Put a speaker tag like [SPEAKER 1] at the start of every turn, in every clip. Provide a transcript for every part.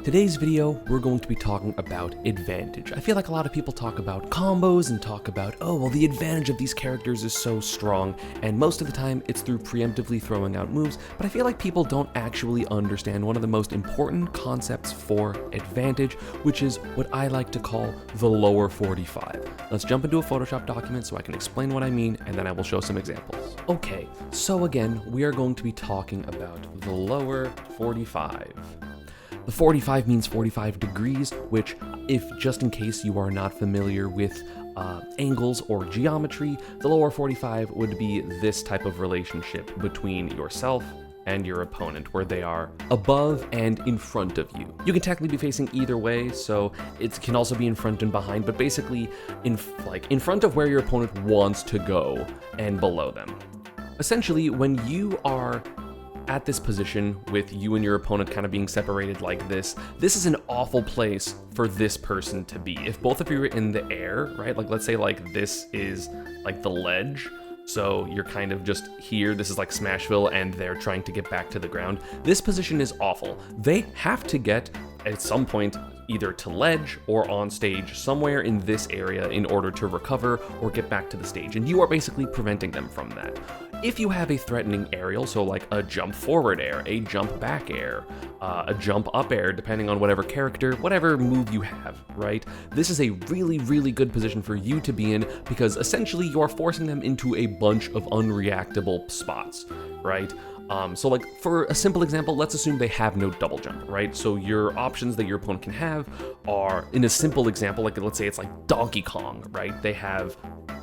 [SPEAKER 1] Today's video, we're going to be talking about advantage. I feel like a lot of people talk about combos and talk about, oh, well, the advantage of these characters is so strong, and most of the time it's through preemptively throwing out moves, but I feel like people don't actually understand one of the most important concepts for advantage, which is what I like to call the lower 45. Let's jump into a Photoshop document so I can explain what I mean, and then I will show some examples. Okay, so again, we are going to be talking about the lower 45. The 45 means 45 degrees, which, if just in case you are not familiar with angles or geometry, the lower 45 would be this type of relationship between yourself and your opponent, where they are above and in front of you. You can technically be facing either way, so it can also be in front and behind, but basically in front of where your opponent wants to go and below them. Essentially, when you are at this position with you and your opponent kind of being separated like this is an awful place for this person to be. If both of you are in the air, right? Like, let's say like this is like the ledge. So you're kind of just here, this is like Smashville, and they're trying to get back to the ground. This position is awful. They have to get, at some point, either to ledge or on stage somewhere in this area in order to recover or get back to the stage. And you are basically preventing them from that. If you have a threatening aerial, so like a jump forward air, a jump back air, a jump up air, depending on whatever move you have, right? This is a really, really good position for you to be in because essentially you are forcing them into a bunch of unreactable spots, right? So like for a simple example, let's assume they have no double jump, right? So your options that your opponent can have are, in a simple example, like let's say it's like Donkey Kong, right? They have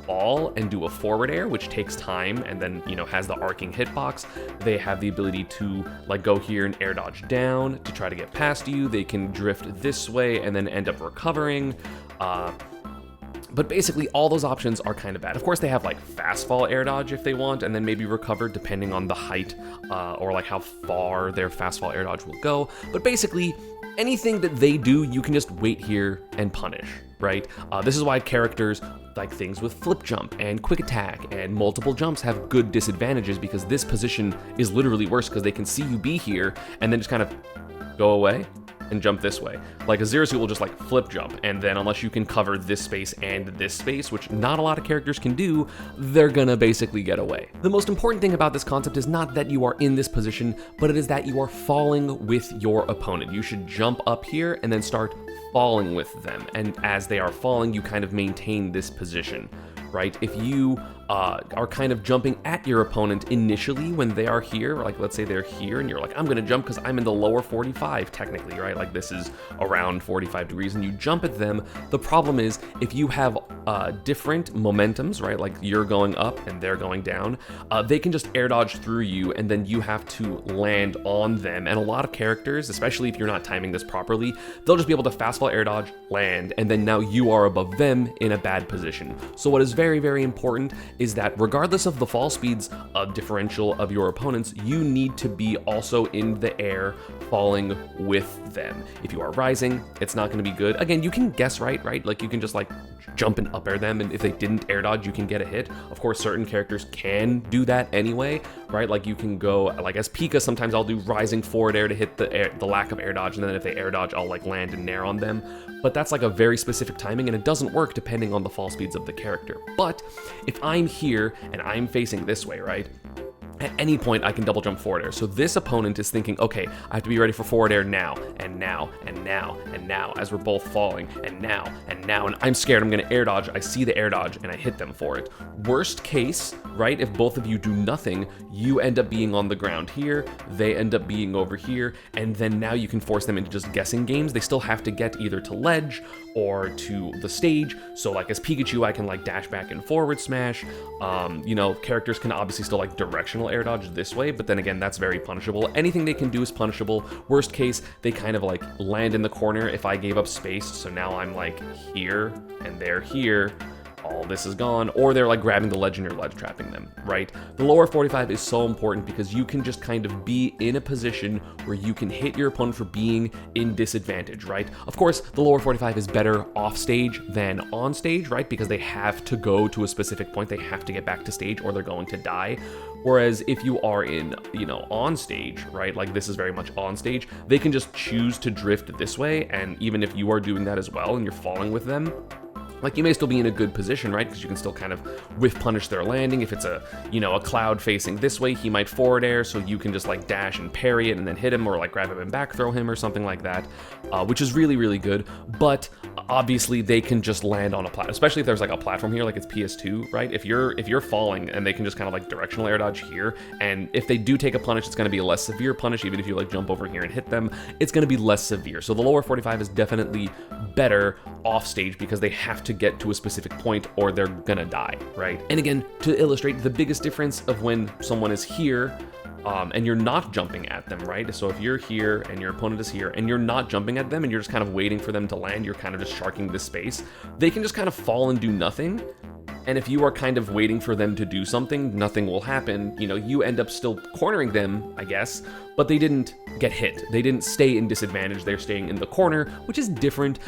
[SPEAKER 1] fall and do a forward air, which takes time and then, you know, has the arcing hitbox. They have the ability to like go here and air dodge down to try to get past you. They can drift this way and then end up recovering. But basically all those options are kind of bad. Of course, they have like fast fall air dodge if they want, and then maybe recover depending on the height or like how far their fast fall air dodge will go. But basically anything that they do, you can just wait here and punish, right? This is why characters like things with flip jump and quick attack and multiple jumps have good disadvantages, because this position is literally worse because they can see you be here and then just kind of go away and jump this way. Like a Zero Suit will just like flip jump, and then unless you can cover this space and this space, which not a lot of characters can do, they're gonna basically get away. The most important thing about this concept is not that you are in this position, but it is that you are falling with your opponent. You should jump up here and then start falling with them, and as they are falling, you kind of maintain this position, right? If you are kind of jumping at your opponent initially when they are here, like let's say they're here and you're like, I'm gonna jump because I'm in the lower 45 technically, right? Like this is around 45 degrees and you jump at them. The problem is if you have different momentums, right? Like you're going up and they're going down, they can just air dodge through you and then you have to land on them. And a lot of characters, especially if you're not timing this properly, they'll just be able to fastball air dodge, land, and then now you are above them in a bad position. So what is very, very important is that regardless of the fall speeds differential of your opponents, you need to be also in the air falling with them. If you are rising, it's not going to be good. Again, you can guess right? Like you can just like jump and up air them, and if they didn't air dodge, you can get a hit. Of course, certain characters can do that anyway, right? Like you can go, like as Pika, sometimes I'll do rising forward air to hit the lack of air dodge, and then if they air dodge, I'll like land and nair on them. But that's like a very specific timing, and it doesn't work depending on the fall speeds of the character. But if I'm here and I'm facing this way, right? At any point, I can double jump forward air. So this opponent is thinking, okay, I have to be ready for forward air now, and now, and now, and now, as we're both falling, and now, and now, and I'm scared, I'm gonna air dodge, I see the air dodge, and I hit them for it. Worst case, right, if both of you do nothing, you end up being on the ground here, they end up being over here, and then now you can force them into just guessing games. They still have to get either to ledge or to the stage. So like as Pikachu, I can like dash back and forward smash. You know, characters can obviously still like directional air dodge this way, but then again, that's very punishable. Anything they can do is punishable. Worst case, they kind of like land in the corner if I gave up space. So now I'm like here and they're here. all this is gone, or they're like grabbing the ledge and you're ledge trapping them, right? The lower 45 is so important because you can just kind of be in a position where you can hit your opponent for being in disadvantage, right? Of course, the lower 45 is better off stage than on stage, right? Because they have to go to a specific point, they have to get back to stage or they're going to die. Whereas if you are in, on stage, right? Like this is very much on stage, they can just choose to drift this way. And even if you are doing that as well and you're falling with them, like you may still be in a good position, right? Because you can still kind of whiff punish their landing. If it's a cloud facing this way, he might forward air, so you can just like dash and parry it and then hit him, or like grab him and back throw him or something like that, which is really, really good. But obviously they can just land on a platform, especially if there's like a platform here, like it's PS2, right? If you're falling and they can just kind of like directional air dodge here, and if they do take a punish, it's going to be a less severe punish. Even if you like jump over here and hit them, it's going to be less severe. So the lower 45 is definitely better off stage because they have to get to a specific point or they're gonna die, right? And again, to illustrate the biggest difference of when someone is here and you're not jumping at them, right? So if you're here and your opponent is here and you're not jumping at them and you're just kind of waiting for them to land, you're kind of just sharking this space, they can just kind of fall and do nothing. And if you are kind of waiting for them to do something, nothing will happen. You end up still cornering them, I guess, but they didn't get hit. They didn't stay in disadvantage. They're staying in the corner, which is different.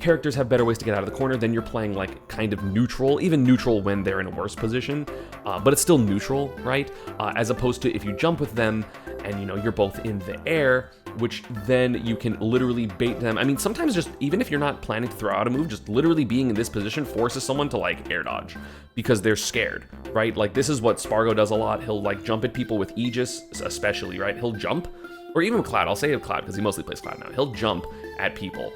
[SPEAKER 1] Characters have better ways to get out of the corner. Then you're playing like kind of neutral, even neutral when they're in a worse position, but it's still neutral, right? As opposed to if you jump with them and you're both in the air, which then you can literally bait them. I mean, sometimes just even if you're not planning to throw out a move, just literally being in this position forces someone to like air dodge because they're scared, right? Like this is what Spargo does a lot. He'll like jump at people with Aegis, especially, right? He'll jump, or even with Cloud. I'll say Cloud because he mostly plays Cloud now. He'll jump at people.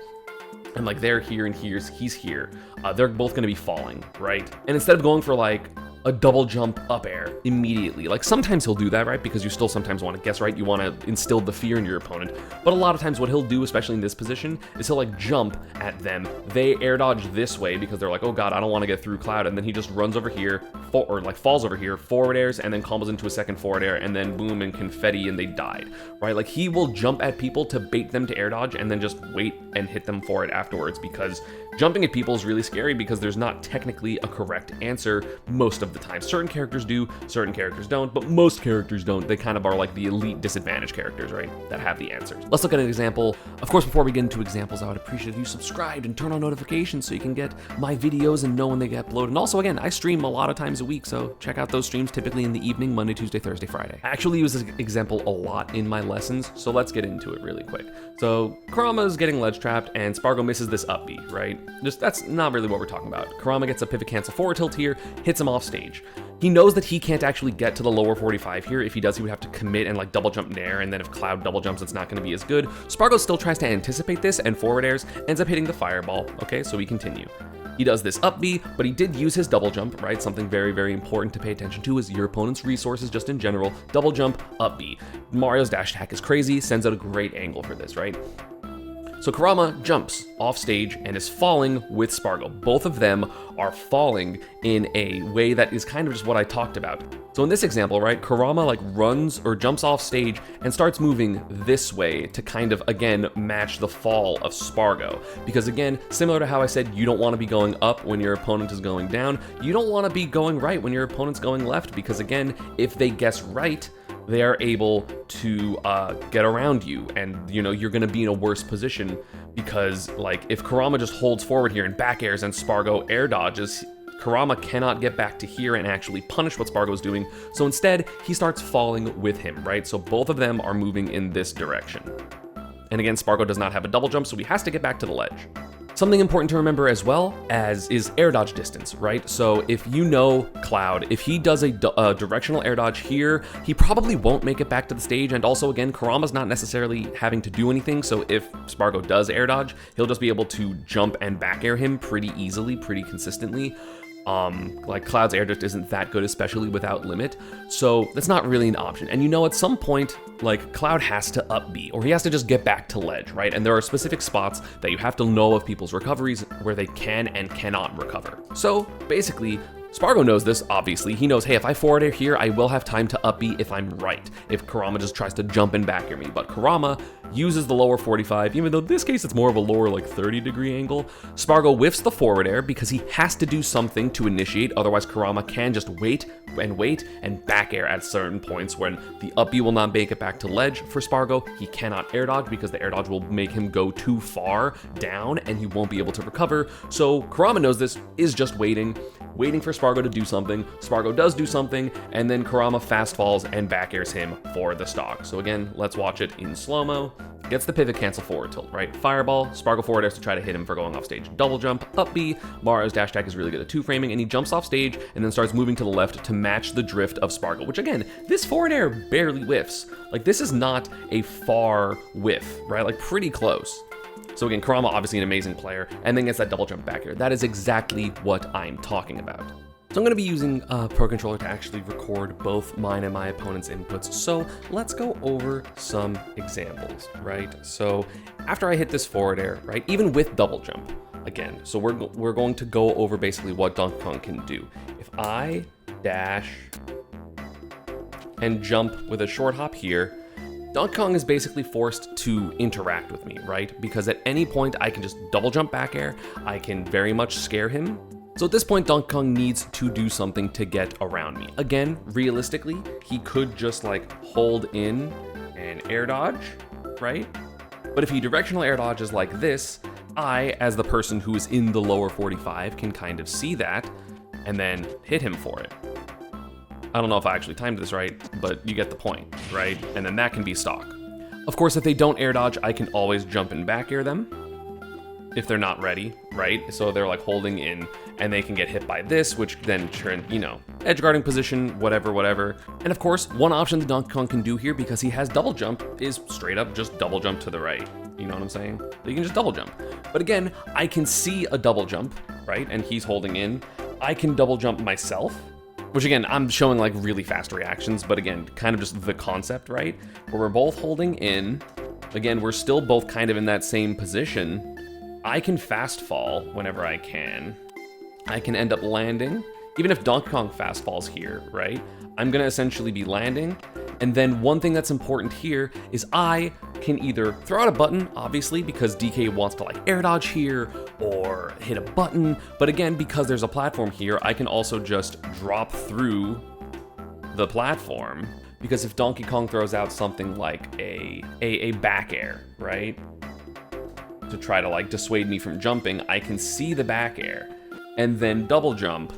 [SPEAKER 1] And like they're here and he's here. They're both going to be falling, right? And instead of going for like a double jump up air immediately, like sometimes he'll do that, right? Because you still sometimes want to guess right. You want to instill the fear in your opponent. But a lot of times what he'll do, especially in this position, is he'll like jump at them. They air dodge this way because they're like, oh God, I don't want to get through Cloud. And then he just runs over here or like falls over here, forward airs, and then combos into a second forward air, and then boom and confetti, and they died, right? Like he will jump at people to bait them to air dodge and then just wait and hit them for it afterwards, because jumping at people is really scary because there's not technically a correct answer most of the time. Certain characters do, certain characters don't, but most characters don't. They kind of are like the elite disadvantage characters, right? That have the answers. Let's look at an example. Of course, before we get into examples, I would appreciate if you subscribed and turn on notifications so you can get my videos and know when they get uploaded. And also, again, I stream a lot of times a week, so check out those streams typically in the evening, Monday, Tuesday, Thursday, Friday. I actually use this example a lot in my lessons, so let's get into it really quick. So Kurama is getting ledge trapped and Spargo misses this up B, right? Just that's not really what we're talking about. Kurama gets a pivot cancel forward tilt here, hits him off stage. He knows that he can't actually get to the lower 45 here. If he does, he would have to commit and like double jump nair, and then if Cloud double jumps, it's not going to be as good. Spargo still tries to anticipate this and forward airs, ends up hitting the fireball. Okay, so we continue. He does this up B, but he did use his double jump, right? Something very, very important to pay attention to is your opponent's resources just in general. Double jump, up B. Mario's dash attack is crazy, sends out a great angle for this, right? So Kurama jumps off stage and is falling with Spargo. Both of them are falling in a way that is kind of just what I talked about. So in this example, right, Kurama like runs or jumps off stage and starts moving this way to kind of, again, match the fall of Spargo. Because again, similar to how I said you don't want to be going up when your opponent is going down, you don't want to be going right when your opponent's going left, because again, if they guess right, they are able to get around you, and you're going to be in a worse position, because like if Kurama just holds forward here and back airs and Spargo air dodges, Kurama cannot get back to here and actually punish what Spargo is doing. So instead, he starts falling with him, right? So both of them are moving in this direction. And again, Spargo does not have a double jump, so he has to get back to the ledge. Something important to remember as well is air dodge distance, right? So if you know Cloud, if he does a directional air dodge here, he probably won't make it back to the stage. And also, again, Kurama's not necessarily having to do anything. So if Spargo does air dodge, he'll just be able to jump and back air him pretty easily, pretty consistently. Like Cloud's air dodge isn't that good, especially without limit. So that's not really an option. And at some point, like Cloud has to up B, or he has to just get back to ledge, right? And there are specific spots that you have to know of people's recoveries where they can and cannot recover. So basically, Spargo knows this, obviously. He knows, hey, if I forward air here, I will have time to up B if I'm right, if Kurama just tries to jump and back air me. But Kurama uses the lower 45, even though in this case it's more of a lower like 30-degree angle. Spargo whiffs the forward air because he has to do something to initiate, otherwise Kurama can just wait and back air at certain points when the up B will not make it back to ledge. For Spargo, he cannot air dodge because the air dodge will make him go too far down and he won't be able to recover. So Kurama knows this, is just waiting for Spargo to do something. Spargo does do something, and then Kurama fast falls and back airs him for the stock. So again, let's watch it in slow-mo. Gets the pivot cancel forward tilt, right? Fireball, Spargo forward airs to try to hit him for going off stage. Double jump, up B, Mario's dash attack is really good at two framing, and he jumps off stage and then starts moving to the left to match the drift of Spargo, which again, this forward air barely whiffs. Like, this is not a far whiff, right? Like, pretty close. So again, Kurama, obviously an amazing player, and then gets that double jump back air. That is exactly what I'm talking about. So I'm going to be using Pro Controller to actually record both mine and my opponent's inputs. So let's go over some examples, right? So after I hit this forward air, right, even with double jump, again, so we're going to go over basically what Donkey Kong can do. If I dash and jump with a short hop here, Donkey Kong is basically forced to interact with me, right? Because at any point I can just double jump back air, I can very much scare him. So at this point, Donkey Kong needs to do something to get around me. Again, realistically, he could just like hold in and air dodge, right? But if he directional air dodges like this, I, as the person who is in the lower 45, can kind of see that and then hit him for it. I don't know if I actually timed this right, but you get the point, right? And then that can be stock. Of course, if they don't air dodge, I can always jump and back air them if they're not ready, right? So they're like holding in and they can get hit by this, which then turn, you know, edge guarding position, whatever. And of course, one option that Donkey Kong can do here, because he has double jump, is straight up just double jump to the right. You know what I'm saying? You can just double jump. But again, I can see a double jump, right? And he's holding in. I can double jump myself, which again, I'm showing like really fast reactions, but again, kind of just the concept, right? Where we're both holding in. Again, we're still both kind of in that same position. I can fast fall whenever I can. I can end up landing. Even if Donkey Kong fast falls here, right? I'm gonna essentially be landing. And then one thing that's important here is I can either throw out a button, obviously, because DK wants to like air dodge here, or hit a button. But again, because there's a platform here, I can also just drop through the platform. Because if Donkey Kong throws out something like a back air, right? To try to like dissuade me from jumping, I can see the back air and then double jump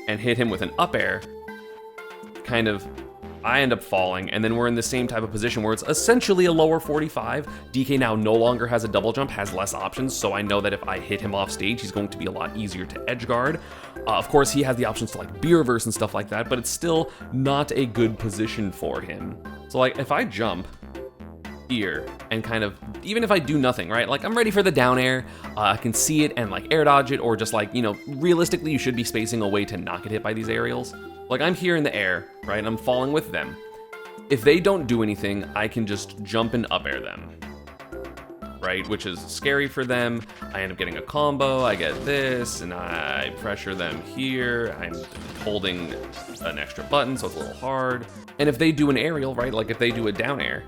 [SPEAKER 1] and hit him with an up air. Kind of, I end up falling, and then we're in the same type of position where it's essentially a lower 45. DK now no longer has a double jump, has less options, so I know that if I hit him off stage, he's going to be a lot easier to edge guard. Of course, he has the options to like B-reverse and stuff like that, but it's still not a good position for him. So like, if I jump here and kind of, even if I do nothing, right? Like, I'm ready for the down air, I can see it and like air dodge it, or just like, you know, realistically, you should be spacing away to not get hit by these aerials. Like, I'm here in the air, right? And I'm falling with them. If they don't do anything, I can just jump and up air them, right? Which is scary for them. I end up getting a combo, I get this, and I pressure them here. I'm holding an extra button, so it's a little hard. And if they do an aerial, right? Like if they do a down air,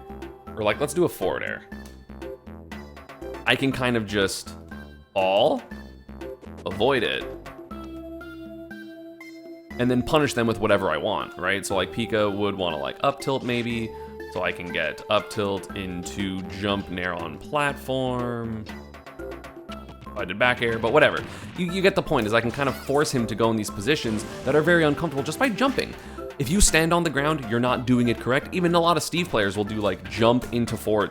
[SPEAKER 1] or like, let's do a forward air, I can kind of just avoid it, and then punish them with whatever I want, right? So like Pika would want to like up tilt maybe, so I can get up tilt into jump nair on platform. I did back air, but whatever. You get the point, is I can kind of force him to go in these positions that are very uncomfortable just by jumping. If you stand on the ground, you're not doing it correct. Even a lot of Steve players will do like jump into forward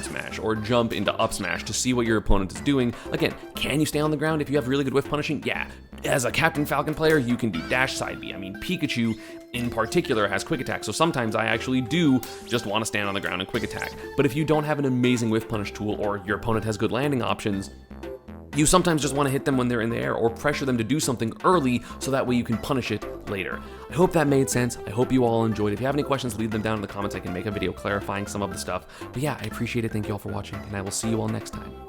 [SPEAKER 1] smash or jump into up smash to see what your opponent is doing. Again, can you stay on the ground if you have really good whiff punishing? Yeah. As a Captain Falcon player, you can do dash side B. I mean, Pikachu in particular has quick attack, so sometimes I actually do just want to stand on the ground and quick attack. But if you don't have an amazing whiff punish tool, or your opponent has good landing options, you sometimes just want to hit them when they're in the air, or pressure them to do something early so that way you can punish it later. I hope that made sense. I hope you all enjoyed. If you have any questions, leave them down in the comments. I can make a video clarifying some of the stuff. But yeah, I appreciate it. Thank you all for watching, and I will see you all next time.